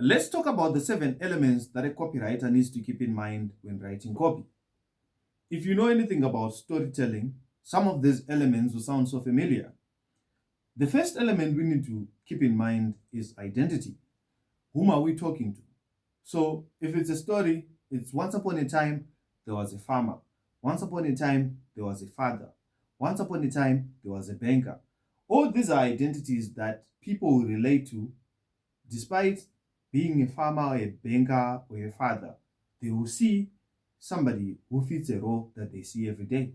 Let's talk about the 7 elements that a copywriter needs to keep in mind when writing copy. If you know anything about storytelling, some of these elements will sound so familiar. The first element we need to keep in mind is identity. Whom are we talking to? So, if it's a story, it's once upon a time there was a farmer. Once upon a time there was a father. Once upon a time there was a banker. All these are identities that people will relate to despite being a farmer, a banker, or a father. They will see somebody who fits a role that they see every day.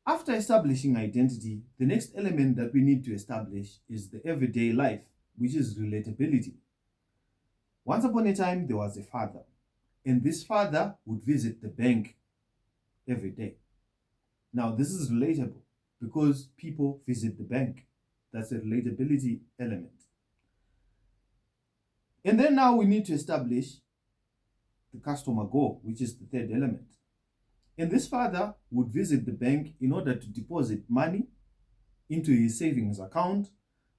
After establishing identity, the next element that we need to establish is the everyday life, which is relatability. Once upon a time, there was a father, and this father would visit the bank every day. Now, this is relatable because people visit the bank. That's a relatability element. And then now we need to establish the customer goal, which is the third element. And this father would visit the bank in order to deposit money into his savings account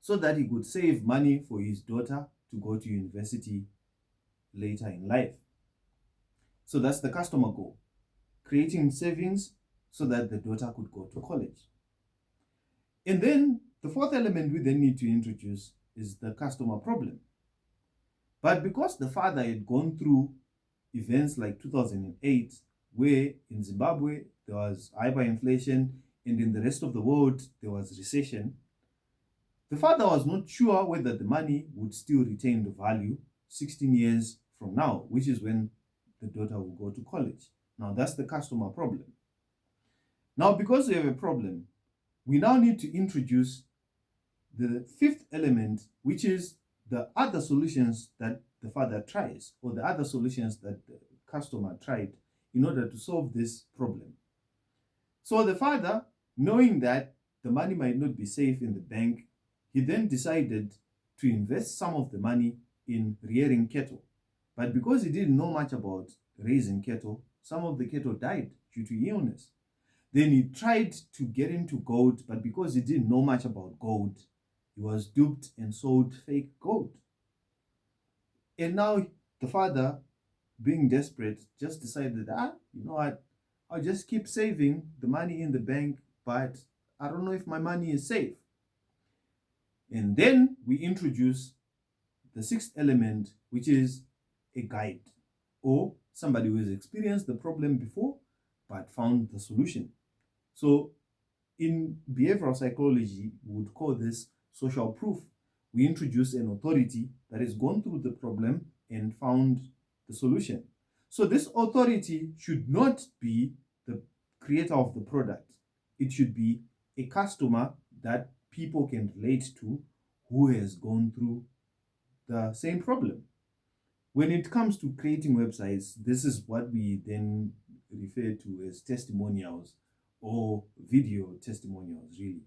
so that he could save money for his daughter to go to university later in life. So that's the customer goal, creating savings so that the daughter could go to college. And then the fourth element we then need to introduce is the customer problem. But because the father had gone through events like 2008, where in Zimbabwe there was hyperinflation and in the rest of the world there was recession, the father was not sure whether the money would still retain the value 16 years from now, which is when the daughter will go to college. Now that's the customer problem. Now, because we have a problem, we now need to introduce the fifth element, which is the other solutions that the father tries, or the other solutions that the customer tried in order to solve this problem. So the father, knowing that the money might not be safe in the bank, he then decided to invest some of the money in rearing cattle. But because he didn't know much about raising cattle, some of the cattle died due to illness. Then he tried to get into gold, but because he didn't know much about gold, he was duped and sold fake gold. And now the father, being desperate, just decided, you know what, I'll just keep saving the money in the bank, but I don't know if my money is safe. And then we introduce the sixth element, which is a guide, or somebody who has experienced the problem before but found the solution. So in behavioral psychology, we would call this social proof. We introduce an authority that has gone through the problem and found the solution. So this authority should not be the creator of the product. It should be a customer that people can relate to who has gone through the same problem. When it comes to creating websites, this is what we then refer to as testimonials or video testimonials, really.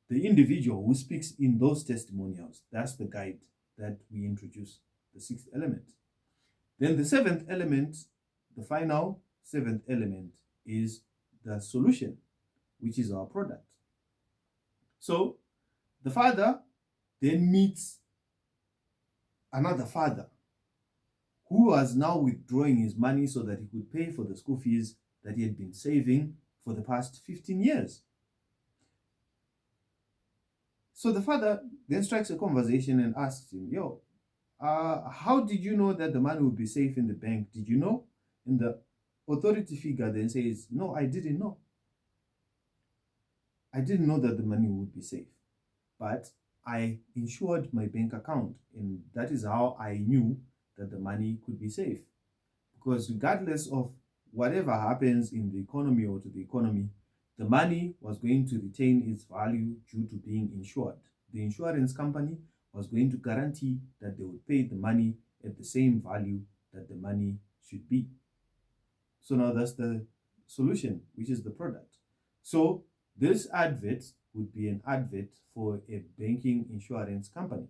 The individual who speaks in those testimonials, that's the guide that we introduce, the sixth element. Then the seventh element, the final seventh element, is the solution, which is our product. So the father then meets another father who was now withdrawing his money so that he could pay for the school fees that he had been saving for the past 15 years. So the father then strikes a conversation and asks him, how did you know that the money would be safe in the bank? Did you know? And the authority figure then says, no, I didn't know. I didn't know that the money would be safe, but I insured my bank account, and that is how I knew that the money could be safe. Because regardless of whatever happens in the economy or to the economy, the money was going to retain its value due to being insured. The insurance company was going to guarantee that they would pay the money at the same value that the money should be. So now that's the solution, which is the product. So this advert would be an advert for a banking insurance company.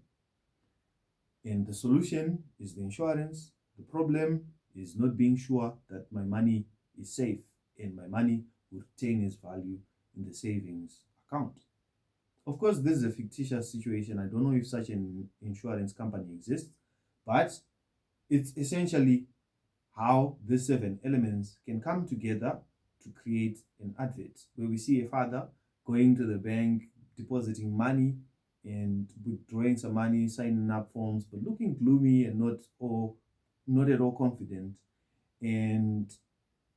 And the solution is the insurance. The problem is not being sure that my money is safe and my money will retain its value in the savings account. Of course, this is a fictitious situation. I don't know if such an insurance company exists, but it's essentially how these 7 elements can come together to create an advert, where we see a father going to the bank, depositing money and withdrawing some money, signing up forms, but looking gloomy and not at all confident. And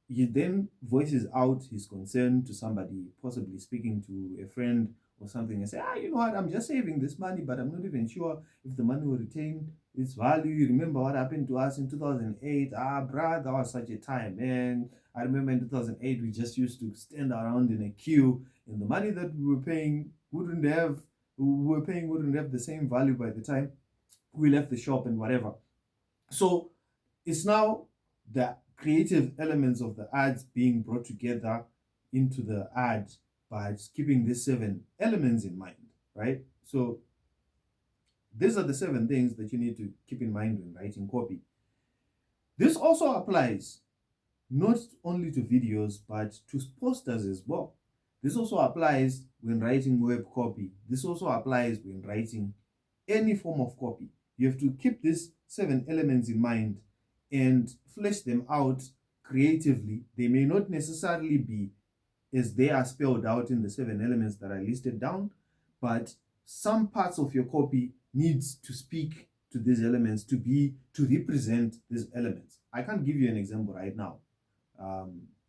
he then voices out his concern to somebody, possibly speaking to a friend or something, and say, you know what, I'm just saving this money, but I'm not even sure if the money will retain its value. You remember what happened to us in 2008? Bruh, that was such a time, man. I remember in 2008, we just used to stand around in a queue, and the money that we were paying wouldn't have the same value by the time we left the shop and whatever. So it's now the creative elements of the ads being brought together into the ad by keeping these 7 elements in mind, right? So these are the 7 things that you need to keep in mind when writing copy. This also applies not only to videos, but to posters as well. This also applies when writing web copy. This also applies when writing any form of copy. You have to keep these 7 elements in mind and flesh them out creatively. They may not necessarily be as they are spelled out in the 7 elements that are listed down, but some parts of your copy needs to speak to these elements, to represent these elements. I can't give you an example right now.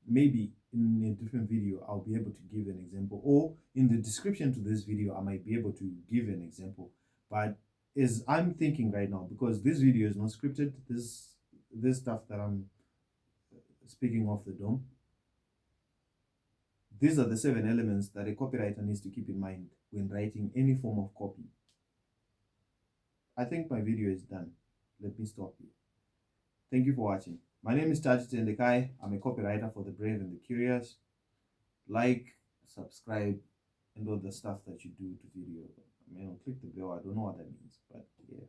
Maybe in a different video I'll be able to give an example, or in the description to this video I might be able to give an example. But as I'm thinking right now, because this video is not scripted, this stuff that I'm speaking off the dome, these are the 7 elements that a copywriter needs to keep in mind when writing any form of copy. I think my video is done. Let me stop here. Thank you for watching. My name is Tati. I'm a copywriter for the brave and the curious. Like, subscribe, and all the stuff that you do to video. Click the bell. I don't know what that means, but yeah,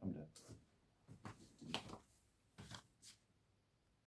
I'm done.